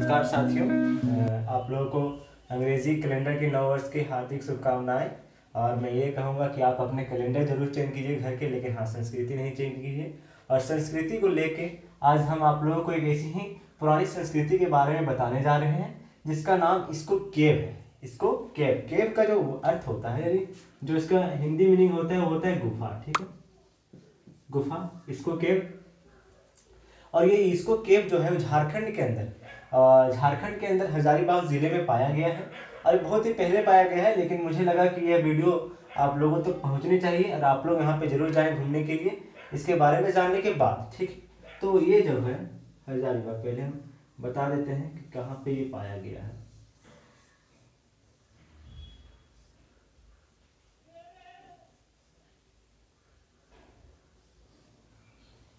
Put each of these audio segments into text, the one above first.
नमस्कार साथियों, आप लोगों को अंग्रेजी कैलेंडर के नव वर्ष की हार्दिक शुभकामनाएं। और मैं ये कहूँगा कि आप अपने कैलेंडर जरूर चेंज कीजिए घर के, लेकिन हाँ, संस्कृति नहीं चेंज कीजिए। और संस्कृति को लेके आज हम आप लोगों को एक ऐसी ही पुरानी संस्कृति के बारे में बताने जा रहे हैं जिसका नाम इसको केव है। इसको केव केव का जो अर्थ होता है, यानी जो इसका हिंदी मीनिंग होता है वो होता है गुफा। ठीक है, गुफा, इसको केव। और ये इसको केव जो है झारखंड के अंदर हजारीबाग जिले में पाया गया है। और बहुत ही पहले पाया गया है, लेकिन मुझे लगा कि यह वीडियो आप लोगों तक पहुंचनी चाहिए और आप लोग यहाँ पे जरूर जाएं घूमने के लिए इसके बारे में जानने के बाद। ठीक, तो ये जो है हजारीबाग, पहले हम बता देते हैं कि कहाँ पे ये पाया गया है।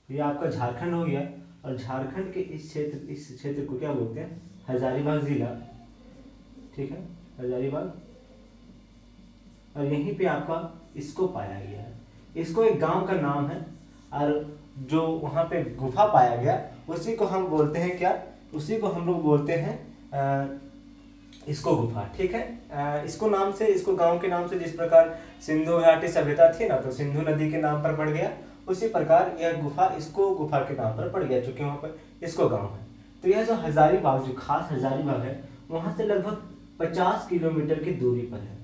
ये आपका झारखंड हो गया, और झारखंड के इस क्षेत्र को क्या बोलते हैं? हजारीबाग जिला। ठीक है, हजारीबाग। और यहीं पे आपका इसको पाया गया है। इसको एक गांव का नाम है, और जो वहां पे गुफा पाया गया उसी को हम बोलते हैं क्या? उसी को हम लोग बोलते हैं इसको गुफा। ठीक है, इसको नाम से, इसको गांव के नाम से, जिस प्रकार सिंधु घाटी सभ्यता थी ना, तो सिंधु नदी के नाम पर पड़ गया, उसी प्रकार यह गुफा इसको गुफा के नाम पर पड़ गया, क्योंकि वहां पर इसको गांव है। तो यह जो हजारीबाग, जो खास हजारीबाग है, वहां से लगभग 50 किलोमीटर की दूरी पर है।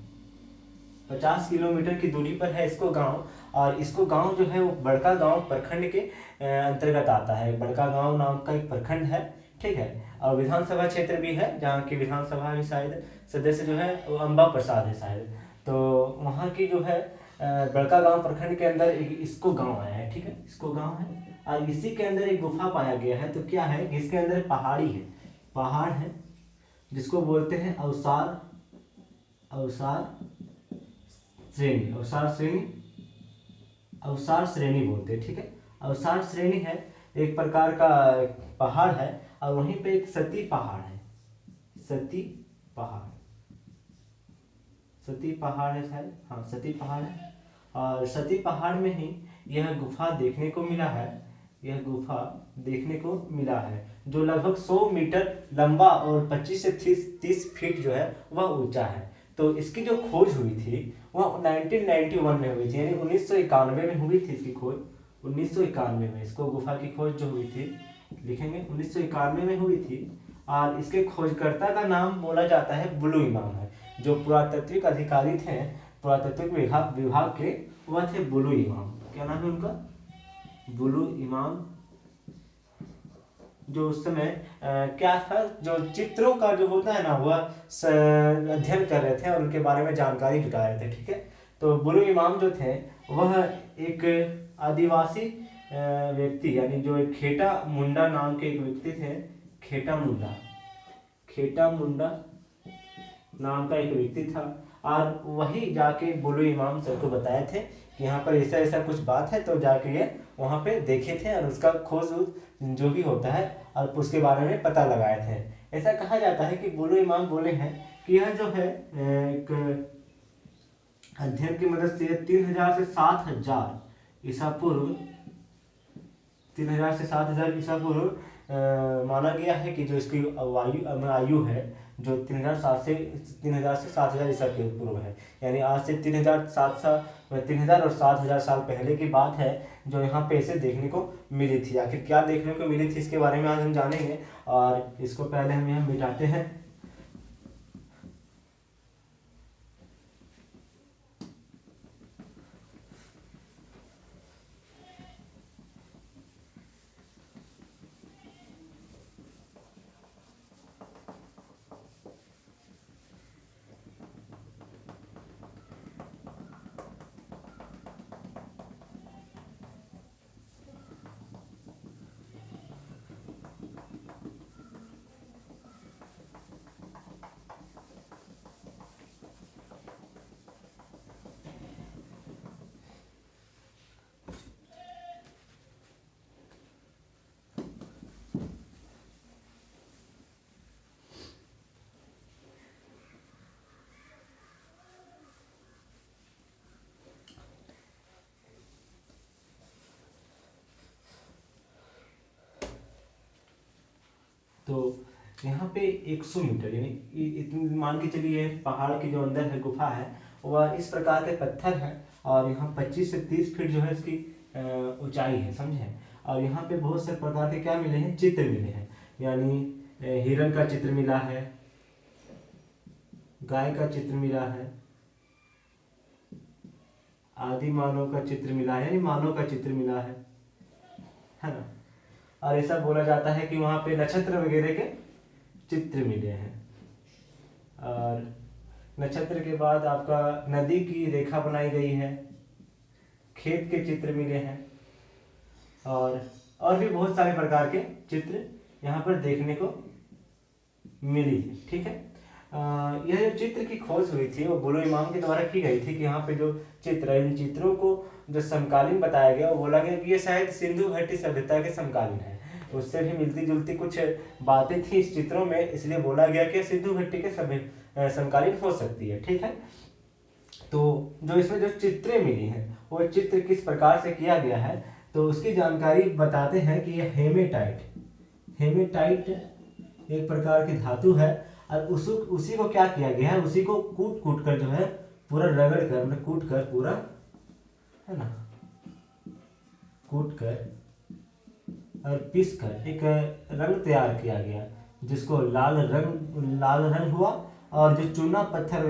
50 किलोमीटर की दूरी पर है इसको गांव। और इसको गांव जो है वो बड़का गांव प्रखंड के अंतर्गत आता है। बड़का गांव नाम का एक प्रखंड है। ठीक है, और विधानसभा क्षेत्र भी है, जहाँ की विधानसभा भी शायद सदस्य जो है वो अम्बा प्रसाद है शायद। तो वहाँ की जो है बड़का गांव प्रखंड के अंदर इसको गांव आया है। ठीक है, इसको गांव है, और इसी के अंदर एक गुफा पाया गया है। तो क्या है, इसके अंदर पहाड़ी है, पहाड़ है, जिसको बोलते हैं अवसार, अवसार श्रेणी, अवसार श्रेणी बोलते हैं। ठीक है, अवसार श्रेणी है, एक प्रकार का पहाड़ है। और वहीं पे एक सती पहाड़ है, सती पहाड़, सती पहाड़ है शायद, हाँ सती पहाड़ है। और सती पहाड़ में ही यह गुफा देखने को मिला है। यह गुफा देखने को मिला है, जो लगभग 100 मीटर लंबा और 25 से 30 फीट जो है वह ऊंचा है। तो इसकी जो खोज हुई थी वह 1991 में हुई थी, यानी 1991 में हुई थी इसकी खोज। 1991 में इसको गुफा की खोज जो हुई थी, लिखेंगे 1991 में हुई थी। और इसके खोजकर्ता का नाम बोला जाता है बुलु इमाम है। जो पुरातात्विक अधिकारी थे पुरातात्विक विभाग के, वह थे बुलु इमाम। क्या नाम है उनका? बुलु इमाम। जो उस समय क्या था, जो चित्रों का जो होता है ना, वह अध्ययन कर रहे थे और उनके बारे में जानकारी जुटा रहे थे। ठीक है, तो बुलु इमाम जो थे वह एक आदिवासी व्यक्ति, यानी जो एक खेटा मुंडा नाम के एक व्यक्ति थे। खेटा मुंडा, खेटा मुंडा नाम का एक व्यक्ति था। और वही जाके बुलु इमाम सर को बताए थे कि यहाँ पर ऐसा ऐसा कुछ बात है। तो जाके ये वहाँ पे देखे थे और उसका खोज जो भी होता है और उसके बारे में पता लगाए थे। ऐसा कहा जाता है कि बुलु इमाम बोले हैं कि यह जो है एक अध्ययन की मदद से 3000 से 7000 ईसा पूर्व, 3000 से 7000 ईसा पूर्व माना गया है कि जो इसकी आयु है, जो 3007 से 3000 से 7000 ईसा पूर्व है। यानी आज से 3000 और 7000 साल पहले की बात है, जो यहाँ पे इसे देखने को मिली थी। आखिर क्या देखने को मिली थी इसके बारे में आज हम जानेंगे। और इसको पहले हम यहाँ मिटाते हैं। तो यहाँ पे 100 मीटर यानी इतनी मान के चलिए पहाड़ के जो अंदर है गुफा है वह इस प्रकार के पत्थर है और यहाँ 25 से 30 फीट जो है इसकी ऊंचाई है, समझे। और यहाँ पे बहुत से प्रकार के क्या मिले हैं, चित्र मिले हैं, यानी हिरण का चित्र मिला है, गाय का चित्र मिला है, आदि मानव का चित्र मिला है, यानी मानव का चित्र मिला है ना। और ऐसा बोला जाता है कि वहां पे नक्षत्र वगैरह के चित्र मिले हैं। और नक्षत्र के बाद आपका नदी की रेखा बनाई गई है, खेत के चित्र मिले हैं और भी बहुत सारे प्रकार के चित्र यहाँ पर देखने को मिली है, ठीक है। यह जो चित्र की खोज हुई थी वो बुलो इमाम के द्वारा की गई थी कि यहाँ पे जो चित्र है इन चित्रों को जो समकालीन बताया गया वो बोला गया कि ये शायद सिंधु घाटी सभ्यता के समकालीन है, उससे भी मिलती जुलती कुछ बातें थी इस चित्रों में, इसलिए बोला गया कि सिंधु घाटी के समकालीन हो सकती है, ठीक है। तो जो इसमें जो चित्रें मिली हैं वो चित्र किस प्रकार से किया गया है तो उसकी जानकारी बताते हैं कि यह हेमेटाइट एक प्रकार की धातु है और उसी को क्या किया गया है, उसी को कूट कूट कर जो है पूरा रगड़ कर मतलब कूट कर पूरा है ना, कूट कर और पीस कर एक रंग तैयार किया गया जिसको लाल रंग हुआ। और जो चूना पत्थर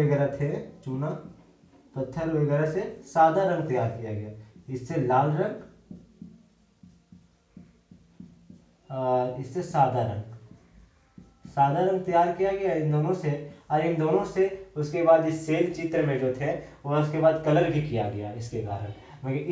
वगैरह से सादा रंग तैयार किया गया, इससे लाल रंग और इससे सादा रंग तैयार किया गया इन दोनों से। और इन दोनों से उसके बाद इस सेल चित्र में जो थे वह उसके बाद कलर भी किया गया इसके कारण, मतलब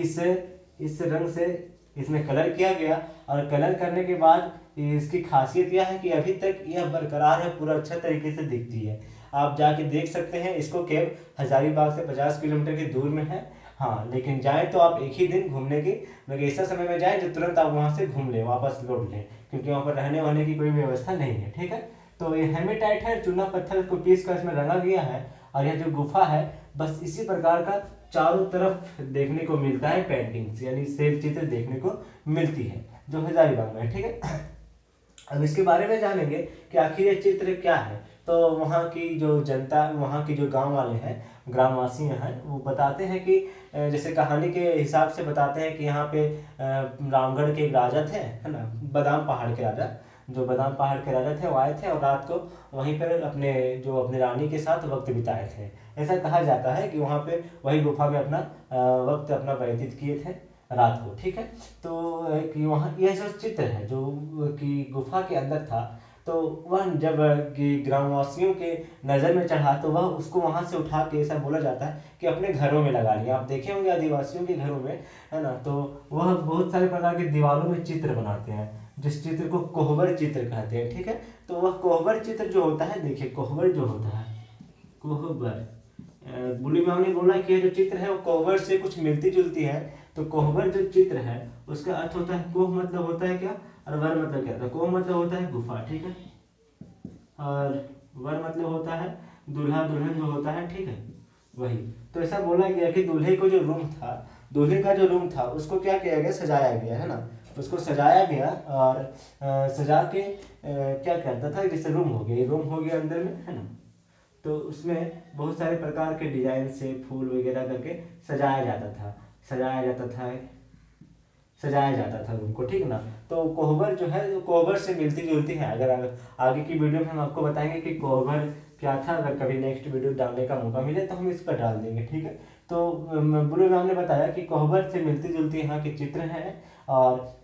इस रंग से इसमें कलर किया गया। और कलर करने के बाद इसकी खासियत यह है कि अभी तक यह बरकरार है, पूरा अच्छा तरीके से दिखती है, आप जाके देख सकते हैं इसको। केवल हजारीबाग से 50 किलोमीटर की दूर में है, हाँ, लेकिन जाए तो आप एक ही दिन घूमने की मतलब ऐसा समय में जाए जो तुरंत आप वहां से घूम लें वापस लौट लें, क्योंकि वहां पर रहने वहने की कोई व्यवस्था नहीं है, ठीक है। तो ये हेमेटाइट है, चूना पत्थर को पीस कर इसमें रंगा गया है। और यह जो गुफा है बस इसी प्रकार का चारों तरफ देखने को मिलता है, पेंटिंग्स यानी शिल्प चित्र देखने को मिलती है जो हजारीबाग में है, ठीक है। अब इसके बारे में जानेंगे कि आखिर ये चित्र क्या है। तो वहाँ की जो जनता, वहाँ की जो गांव वाले हैं, ग्रामवासी हैं, वो बताते हैं कि जैसे कहानी के हिसाब से बताते हैं कि यहाँ पे रामगढ़ के एक राजा थे, है ना, बादाम पहाड़ के राजा, जो बादाम पहाड़ के राजा थे वो आए थे और रात को वहीं पर अपने रानी के साथ वक्त बिताए थे। ऐसा कहा जाता है कि वहाँ पे वही गुफा में अपना वक्त अपना व्यतीत किए थे रात को, ठीक है। तो कि वहाँ यह जो चित्र है जो कि गुफा के अंदर था, तो वह जब कि ग्रामवासियों के नज़र में चढ़ा तो वह उसको वहाँ से उठा के, ऐसा बोला जाता है कि अपने घरों में लगा लिया। आप देखे होंगे आदिवासियों के घरों में, है ना, तो वह बहुत सारे प्रकार के दीवारों में चित्र बनाते हैं जिस चित्र को कोहबर चित्र कहते हैं, ठीक है। तो वह कोहबर चित्र जो होता है, देखिए कोहबर जो होता है, कोहबर बुली माम ने बोला कि ये जो चित्र है वो कोहबर से कुछ मिलती जुलती है। तो कोहबर जो चित्र है उसका अर्थ होता है, कोह मतलब होता है क्या और वर मतलब क्या था। कोह मतलब होता है गुफा, ठीक है, और वर मतलब होता है दूल्हा दुल्हन जो होता है, ठीक है, वही। तो ऐसा बोला गया कि दूल्हे को जो रूम था, दूल्हे का जो रूम था उसको क्या किया गया, सजाया गया, है ना, उसको सजाया गया। और सजा के क्या करता था, जैसे रूम हो गया, रूम हो गया अंदर में, है ना, तो उसमें बहुत सारे प्रकार के डिजाइन से फूल वगैरह करके सजाया जाता था, सजाया जाता था सजाया जाता था रूम को, ठीक ना। तो कोहबर जो है कोहबर से मिलती जुलती है। अगर आगे की वीडियो में हम आपको बताएंगे कि कोहबर क्या था, अगर कभी नेक्स्ट वीडियो डालने का मौका मिले तो हम इस पर डाल देंगे, ठीक है। तो बुरे मैम ने बताया कि कोहबर से मिलती जुलती यहाँ के चित्र हैं। और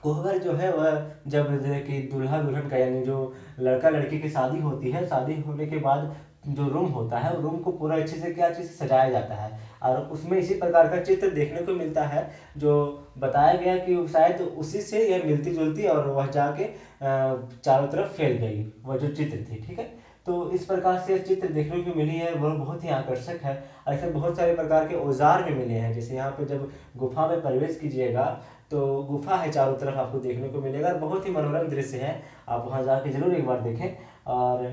कोहबर जो है वह जब जैसे कि दूल्हा दुल्हन का यानी जो लड़का लड़की की शादी होती है, शादी होने के बाद जो रूम होता है रूम को पूरा अच्छे से क्या चीज़ सजाया जाता है और उसमें इसी प्रकार का चित्र देखने को मिलता है जो बताया गया कि शायद उसी से यह मिलती जुलती और वह जाके चारों तरफ फैल गई वह जो चित्र थी, ठीक है। तो इस प्रकार से चित्र देखने को मिली है, वह बहुत ही आकर्षक है। ऐसे बहुत सारे प्रकार के औजार भी मिले हैं, जैसे यहाँ पे जब गुफा में प्रवेश कीजिएगा तो गुफा है चारों तरफ आपको देखने को मिलेगा, बहुत ही मनोरम दृश्य है, आप वहाँ जाके जरूर एक बार देखें। और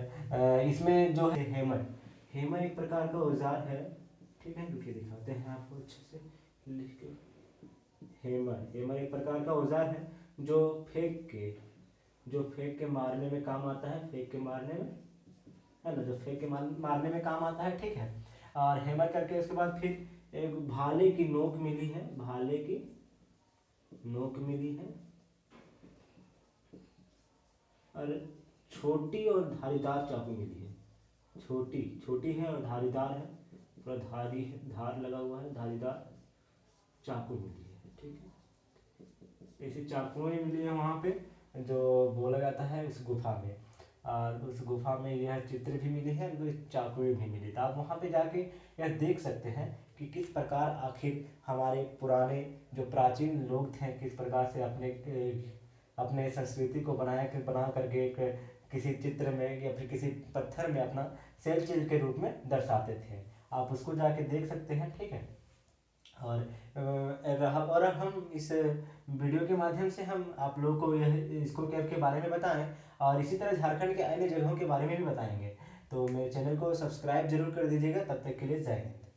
इसमें जो है हेमर, हेमर एक प्रकार का औजार है, ठीक है, रुकिए दिखाते हैं आपको अच्छे से लिख के। हेमर, हेमर एक प्रकार का औजार है जो फेंक के जो फेंक के मारने में काम आता है, फेंक के मारने में, है ना, जो फेंक के मारने में काम आता है, ठीक है। और हैमर करके उसके बाद फिर एक भाले की नोक मिली है, भाले की नोक मिली है, और छोटी और धारीदार चाकू मिली है। छोटी छोटी है और धारीदार है, थोड़ा धारी है, धार लगा हुआ है, धारीदार चाकू मिली है, ठीक है। ऐसी चाकुएं मिली है वहाँ पे जो बोला जाता है उस गुफा में, और उस गुफा में यह चित्र भी मिली है, तो चाकुएं भी मिली। तो आप वहाँ पे जाके यह देख सकते हैं कि किस प्रकार आखिर हमारे पुराने जो प्राचीन लोग थे किस प्रकार से अपने संस्कृति को बना करके एक किसी चित्र में या फिर किसी पत्थर में अपना सेल चिन्ह के रूप में दर्शाते थे। आप उसको जाके देख सकते हैं, ठीक है। और अब हम इस वीडियो के माध्यम से हम आप लोगों को यह इसको के बारे में बताएं, और इसी तरह झारखंड के अन्य जगहों के बारे में भी बताएंगे। तो मेरे चैनल को सब्सक्राइब जरूर कर दीजिएगा। तब तक के लिए जय हिंद।